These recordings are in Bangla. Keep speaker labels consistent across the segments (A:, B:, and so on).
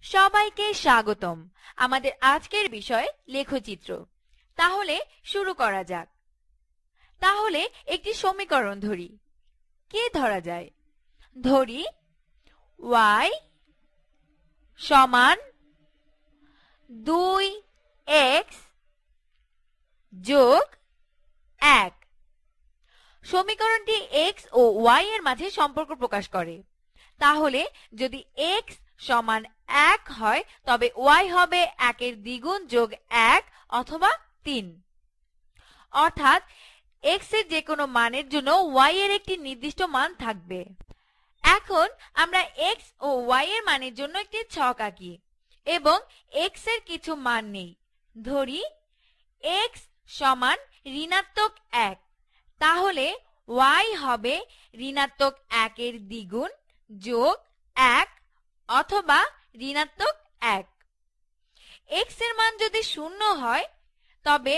A: সবাইকে স্বাগতম আমাদের আজকের বিষয় লেখচিত্র। তাহলে শুরু করা যাক। তাহলে একটি সমীকরণ ধরি। কি ধরা যায়? ধরি y সমান 2x যোগ 1। সমীকরণটি x ও y এর মাঝে সম্পর্ক প্রকাশ করে। তাহলে যদি x সমান 1 হয় তবে y হবে 1 এর দ্বিগুণ যোগ 1 অথবা 3। অর্থাৎ x এর যে কোনো মানের জন্য y এর একটি নির্দিষ্ট মান থাকবে। এখন আমরা x ও y এর মানের জন্য একটি ছক আঁকি এবং x এর কিছু মান নেই। ধরি x সমান ঋণাত্মক 1, তাহলে y হবে ঋণাত্মক 1 এর দ্বিগুণ যোগ 1 অথবা ঋণাত্মক 1। x এর মান যদি 0 হয় তবে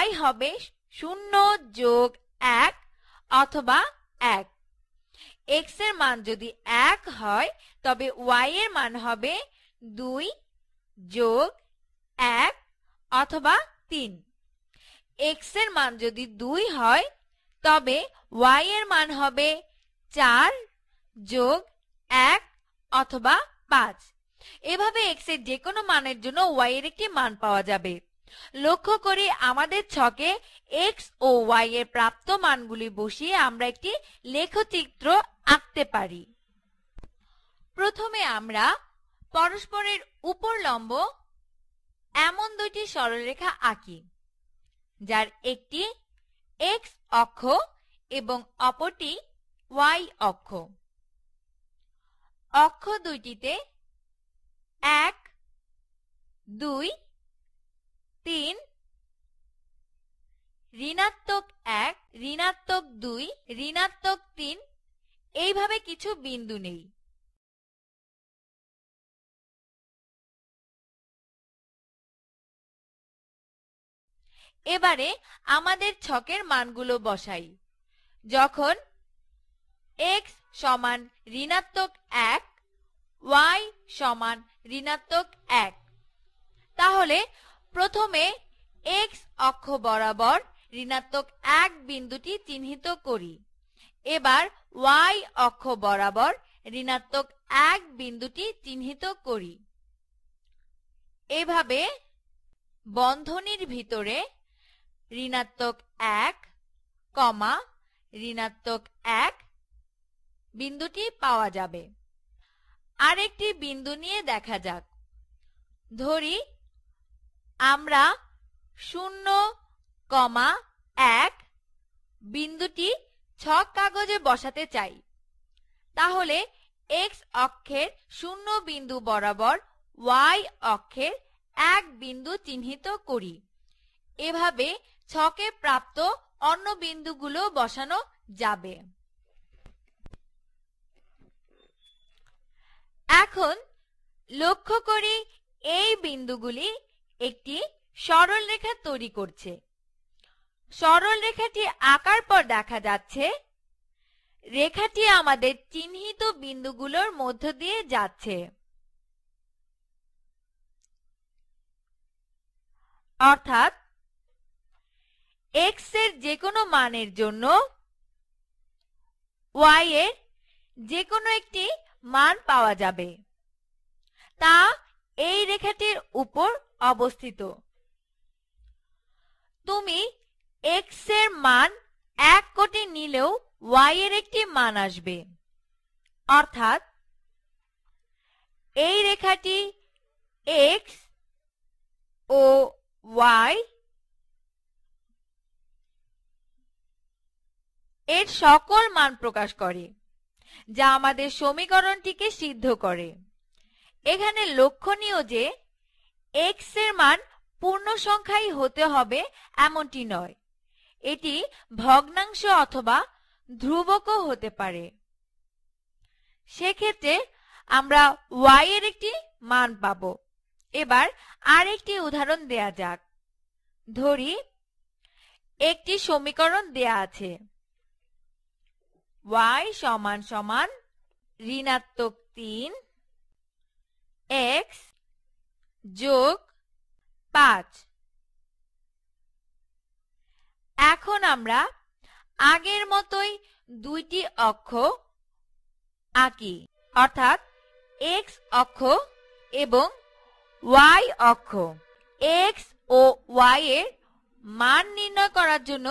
A: y হবে 0 যোগ 1 অথবা 1। x এর মান যদি 1 হয় তবে y এর মান হবে 2 যোগ 1 অথবা 3। x এর মান যদি 2 হয় তবে y এর মান হবে 4 যোগ 1 অথবা 5। এভাবে x এর যে কোনো মানের জন্য y এর একটি মান পাওয়া যাবে। লক্ষ্য করি আমাদের ছকে x ও y এর প্রাপ্ত মানগুলি বসিয়ে আমরা একটি লেখচিত্র আঁকতে পারি। প্রথমে আমরা পরস্পরের উপর লম্ব এমন দুইটি সরলরেখা আঁকি, যার একটি x অক্ষ এবং অপরটি y অক্ষ। অক্ষ দুইটিতে 1, 2, 3, ঋণাত্মক 1, ঋণাত্মক 2, ঋণাত্মক 3 এইভাবে কিছু বিন্দু নেই। এবারে আমাদের ছকের মানগুলো বসাই। যখন x সমান ঋণাত্মক 1, y সমান ঋণাত্মক 1, তাহলে প্রথমে x অক্ষ বরাবর ঋণাত্মক 1 বিন্দুটি চিহ্নিত করি। এবার y অক্ষ বরাবর ঋণাত্মক 1 বিন্দুটি চিহ্নিত করি। এভাবে বন্ধনীর ভিতরে ঋণাত্মক 1, ঋণাত্মক 1 বিন্দুটি পাওয়া যাবে। আরেকটি বিন্দু নিয়ে দেখা যাক। ধরি আমরা 0,1 বিন্দুটি ছক কাগজে বসাতে চাই। তাহলে x অক্ষের 0 বিন্দু বরাবর y অক্ষের 1 বিন্দু চিহ্নিত করি। এভাবে ছকে প্রাপ্ত অন্য বিন্দুগুলো বসানো যাবে। এখন লক্ষ্য করি এই বিন্দুগুলি একটি সরল রেখা তৈরি করছে। সরল রেখাটি আঁকার পর দেখা যাচ্ছে রেখাটি আমাদের চিহ্নিত বিন্দুগুলোর মধ্য দিয়ে যাচ্ছে। অর্থাৎ x এর যে কোনো মানের জন্য y এর যে কোনো একটি মান পাওয়া যাবে, তা এই রেখাটির উপর অবস্থিত। তুমি x এর মান 1 কোটি নিলেও y এর একটি মান আসবে। অর্থাৎ এই রেখাটি x ও y এর সকল মান প্রকাশ করে, যা আমাদের সমীকরণটিকে সিদ্ধ করে। এখানে লক্ষণীয় যে x এর মান পূর্ণ সংখ্যাই হতে হবে এমনটি নয়, এটি ভগ্নাংশ অথবা ধ্রুবকও হতে পারে। সেক্ষেত্রে আমরা y এর একটি মান পাব। এবার আরেকটি উদাহরণ দেয়া যাক। ধরি একটি সমীকরণ দেয়া আছে y সমান সমান ঋণাত্মক 3, x যোগ 5। এখন আমরা আগের মতোই দুইটি অক্ষ আঁকি, অর্থাৎ x অক্ষ এবং y অক্ষ। x ও y এর মান নির্ণয় করার জন্য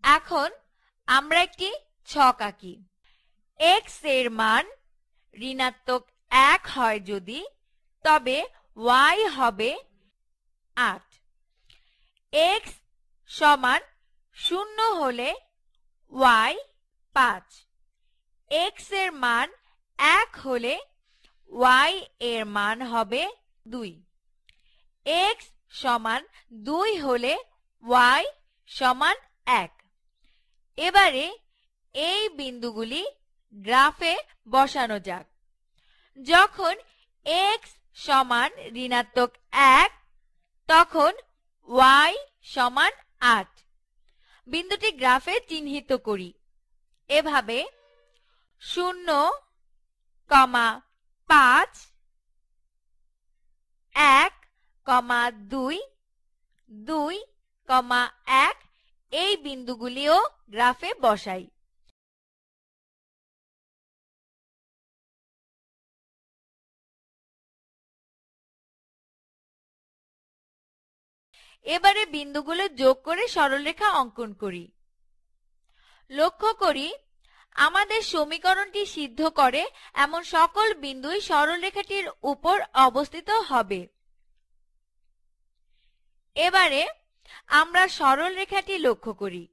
A: এখন আমরা একটি ছক আঁকি। x এর মান ঋণাত্মক 1 হয় যদি, তবে y হবে 8। x সমান 0 হলে y 5। x এর মান 1 হলে y এর মান হবে 2। x সমান 2 হলে y সমান 1। এবারে এই বিন্দুগুলি গ্রাফে বসানো যাক। যখন x সমান ঋণাত্মক 1, তখন y সমান 8। বিন্দুটি গ্রাফে চিহ্নিত করি। এভাবে 0, 5, 1, 2, 2, 1 এই বিন্দুগুলিও গ্রাফে বসাই। এবারে বিন্দুগুলো যোগ করে সরলরেখা অঙ্কন করি। লক্ষ্য করি আমাদের সমীকরণটি সিদ্ধ করে এমন সকল বিন্দুই সরলরেখাটির উপর অবস্থিত হবে। এবারে আমরা সরলরেখাটি লক্ষ্য করি।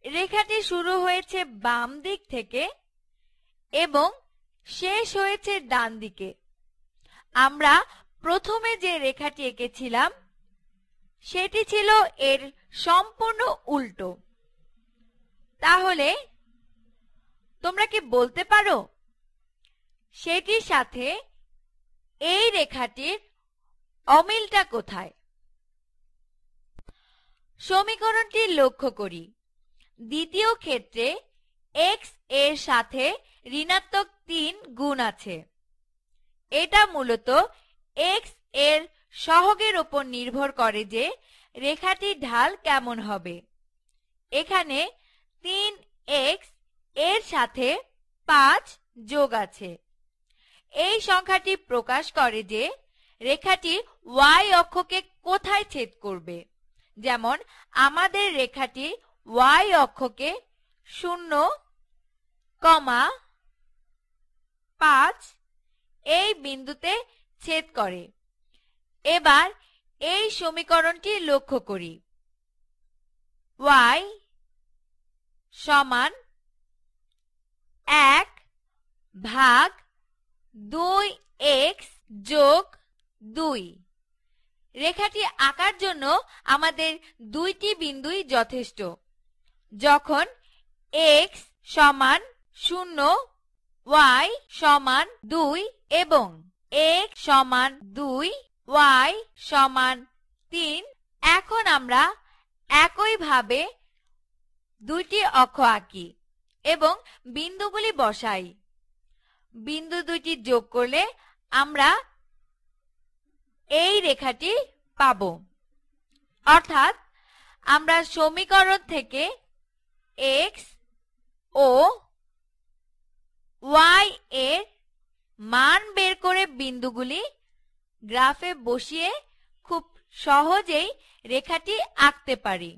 A: রেখাটি শুরু হয়েছে বাম দিক থেকে এবং শেষ হয়েছে ডান দিকে। আমরা প্রথমে যে রেখাটি এঁকেছিলাম সেটি ছিল এর সম্পূর্ণ উল্টো। তাহলে তোমরা কি বলতে পারো সেটির সাথে এই রেখাটির অমিলটা কোথায়? সমীকরণটি লক্ষ্য করি। দ্বিতীয় ক্ষেত্রে x এর সাথে ঋণাত্মক 3 গুণ আছে। এটা মূলত x এর সহগের উপর নির্ভর করে যে রেখাটির ঢাল কেমন হবে। এখানে 3x এর সাথে 5 যোগ আছে। এই সংখ্যাটি প্রকাশ করে যে রেখাটি y অক্ষকে কোথায় ছেদ করবে। যেমন আমাদের রেখাটি y অক্ষকে 0, 5 এই বিন্দুতে ছেদ করে। এবার এই সমীকরণটি লক্ষ্য করি। y সমান 1 ভাগ 2x যোগ 2। রেখাটি আঁকার জন্য আমাদের দুইটি বিন্দুই যথেষ্ট। যখন x সমান 0, y সমান 2 এবং x সমান 2, y সমান 3, এখন আমরা একইভাবে দুইটি অক্ষ আঁকি এবং বিন্দুগুলি বসাই। বিন্দু দুইটি যোগ করলে আমরা এই রেখাটি পাব। অর্থাৎ আমরা সমীকরণ থেকে x ও y এর মান বের করে বিন্দুগুলি গ্রাফে বসিয়ে খুব সহজেই রেখাটি আঁকতে পারি।